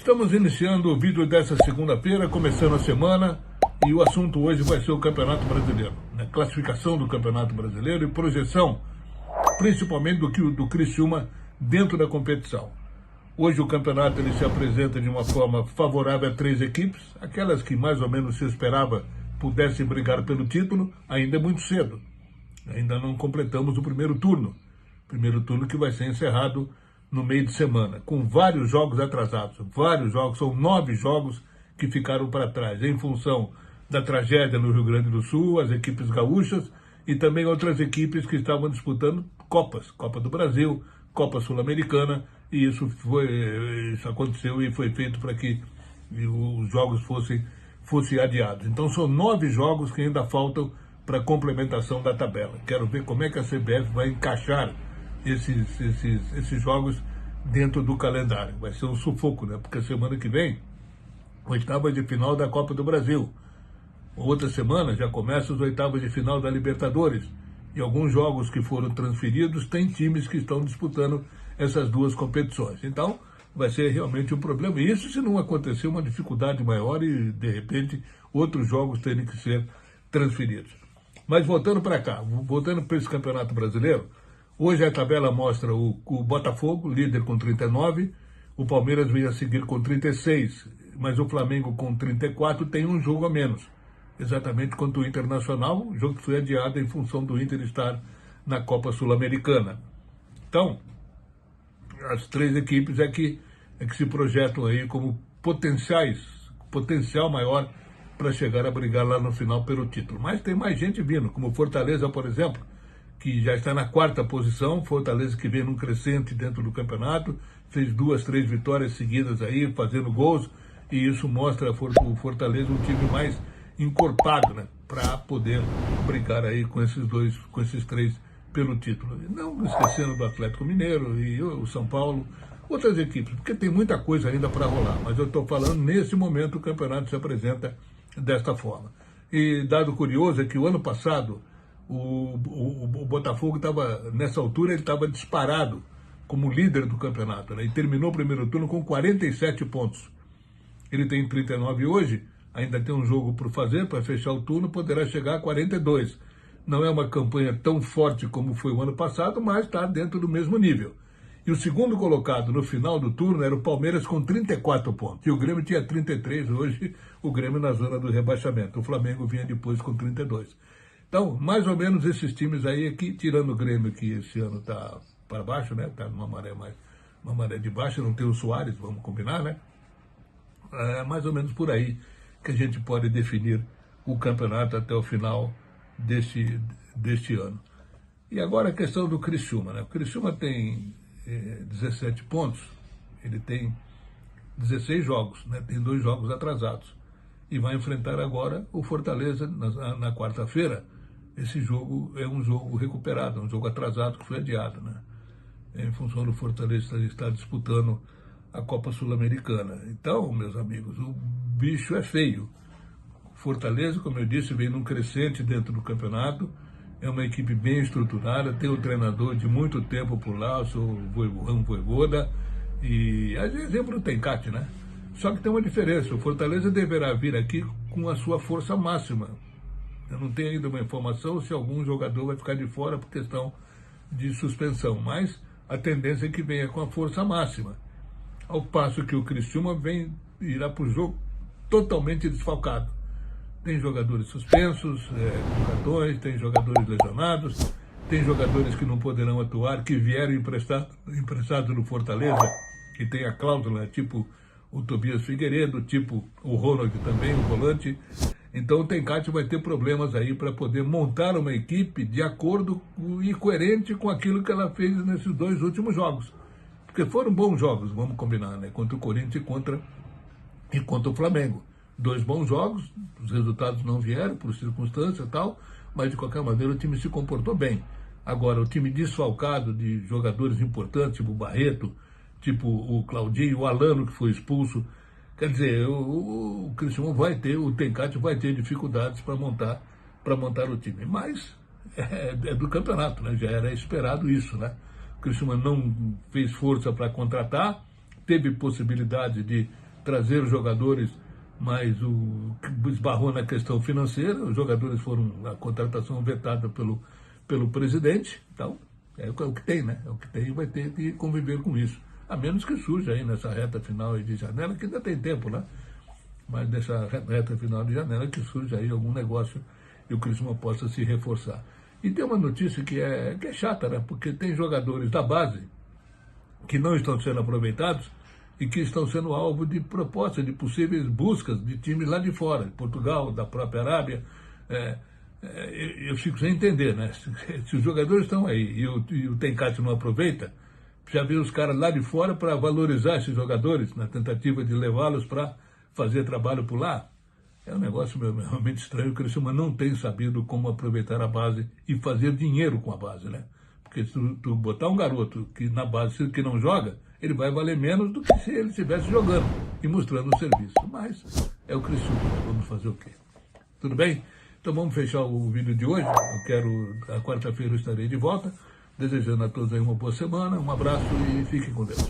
Estamos iniciando o vídeo dessa segunda-feira, começando a semana, e o assunto hoje vai ser o Campeonato Brasileiro, né? Classificação do Campeonato Brasileiro e projeção, principalmente do Criciúma dentro da competição. Hoje o campeonato ele se apresenta de uma forma favorável a 3 equipes, aquelas que mais ou menos se esperava pudessem brigar pelo título. Ainda é muito cedo, ainda não completamos o primeiro turno que vai ser encerrado no meio de semana, com vários jogos atrasados, são 9 jogos que ficaram para trás, em função da tragédia no Rio Grande do Sul, as equipes gaúchas e também outras equipes que estavam disputando Copas, Copa do Brasil, Copa Sul-Americana, e isso aconteceu e foi feito para que os jogos fossem adiados. Então são 9 jogos que ainda faltam para a complementação da tabela. Quero ver como é que a CBF vai encaixar esses jogos dentro do calendário. Vai ser um sufoco, né? Porque semana que vem, oitavas de final da Copa do Brasil. Outra semana já começa as oitavas de final da Libertadores. E alguns jogos que foram transferidos têm times que estão disputando essas duas competições. Então, vai ser realmente um problema. E isso se não acontecer uma dificuldade maior e, de repente, outros jogos terem que ser transferidos. Mas voltando para cá, voltando para esse Campeonato Brasileiro, hoje a tabela mostra o Botafogo, líder com 39, o Palmeiras vem a seguir com 36, mas o Flamengo com 34 tem um jogo a menos, exatamente contra o Internacional, o jogo que foi adiado em função do Inter estar na Copa Sul-Americana. Então, as 3 equipes é que se projetam aí como potencial maior para chegar a brigar lá no final pelo título. Mas tem mais gente vindo, como Fortaleza, por exemplo, que já está na 4ª posição, Fortaleza que vem num crescente dentro do campeonato, fez 2, 3 vitórias seguidas aí, fazendo gols, e isso mostra o Fortaleza um time mais encorpado, né, para poder brigar aí com esses 3 pelo título. Não esquecendo do Atlético Mineiro e o São Paulo, outras equipes, porque tem muita coisa ainda para rolar, mas eu estou falando, nesse momento o campeonato se apresenta desta forma. E dado curioso é que o ano passado, o Botafogo estava, nessa altura, ele estava disparado como líder do campeonato, né? E terminou o primeiro turno com 47 pontos. Ele tem 39 hoje, ainda tem um jogo por fazer, para fechar o turno, poderá chegar a 42. Não é uma campanha tão forte como foi o ano passado, mas está dentro do mesmo nível. E o segundo colocado no final do turno era o Palmeiras com 34 pontos. E o Grêmio tinha 33, hoje o Grêmio na zona do rebaixamento. O Flamengo vinha depois com 32. Então, mais ou menos esses times aí aqui, tirando o Grêmio, que esse ano está para baixo, né? Está numa maré de baixo, não tem o Soares, vamos combinar, né? É mais ou menos por aí que a gente pode definir o campeonato até o final deste ano. E agora a questão do Criciúma, né? O Criciúma tem 17 pontos, ele tem 16 jogos, né? Tem 2 jogos atrasados. E vai enfrentar agora o Fortaleza na quarta-feira. Esse jogo é um jogo recuperado, um jogo atrasado que foi adiado, né? Em função do Fortaleza estar disputando a Copa Sul-Americana. Então, meus amigos, o bicho é feio. Fortaleza, como eu disse, vem num crescente dentro do campeonato, é uma equipe bem estruturada, tem um treinador de muito tempo por lá, eu sou o Vojvoda, e às vezes exemplo do Tencate, né? Só que tem uma diferença, o Fortaleza deverá vir aqui com a sua força máxima. Eu não tenho ainda uma informação se algum jogador vai ficar de fora por questão de suspensão, mas a tendência é que venha com a força máxima. Ao passo que o Criciúma irá para o jogo totalmente desfalcado. Tem jogadores suspensos, com cartões, tem jogadores lesionados, tem jogadores que não poderão atuar, que vieram emprestados no Fortaleza, que tem a cláusula, tipo o Tobias Figueiredo, tipo o Ronald também, o volante. Então o Tencate vai ter problemas aí para poder montar uma equipe de acordo e coerente com aquilo que ela fez nesses 2 últimos jogos. Porque foram bons jogos, vamos combinar, né? Contra o Corinthians e contra o Flamengo. 2 bons jogos, os resultados não vieram por circunstância e tal, mas de qualquer maneira o time se comportou bem. Agora, o time desfalcado de jogadores importantes, tipo o Barreto, tipo o Claudinho, o Alano que foi expulso, quer dizer, o Criciúma o Tencate vai ter dificuldades para montar o time. Mas é do campeonato, né? Já era esperado isso, né? O Criciúma não fez força para contratar, teve possibilidade de trazer os jogadores, mas esbarrou na questão financeira, os jogadores foram, a contratação vetada pelo presidente, então é o que tem, né? É o que tem e vai ter que conviver com isso. A menos que surja aí nessa reta final de janela, que ainda tem tempo, né? Mas nessa reta final de janela que surja aí algum negócio e o Criciúma possa se reforçar. E tem uma notícia que é chata, né? Porque tem jogadores da base que não estão sendo aproveitados e que estão sendo alvo de propostas, de possíveis buscas de times lá de fora, de Portugal, da própria Arábia. Eu fico sem entender, né? Se os jogadores estão aí e o Tencate não aproveita, já viu os caras lá de fora para valorizar esses jogadores, na tentativa de levá-los para fazer trabalho por lá. É um negócio realmente estranho, o Criciúma não tem sabido como aproveitar a base e fazer dinheiro com a base, né? Porque se tu botar um garoto que na base que não joga, ele vai valer menos do que se ele estivesse jogando e mostrando o serviço. Mas é o Criciúma, vamos fazer o quê? Tudo bem? Então vamos fechar o vídeo de hoje. A quarta-feira eu estarei de volta, desejando a todos aí uma boa semana, um abraço e fiquem com Deus.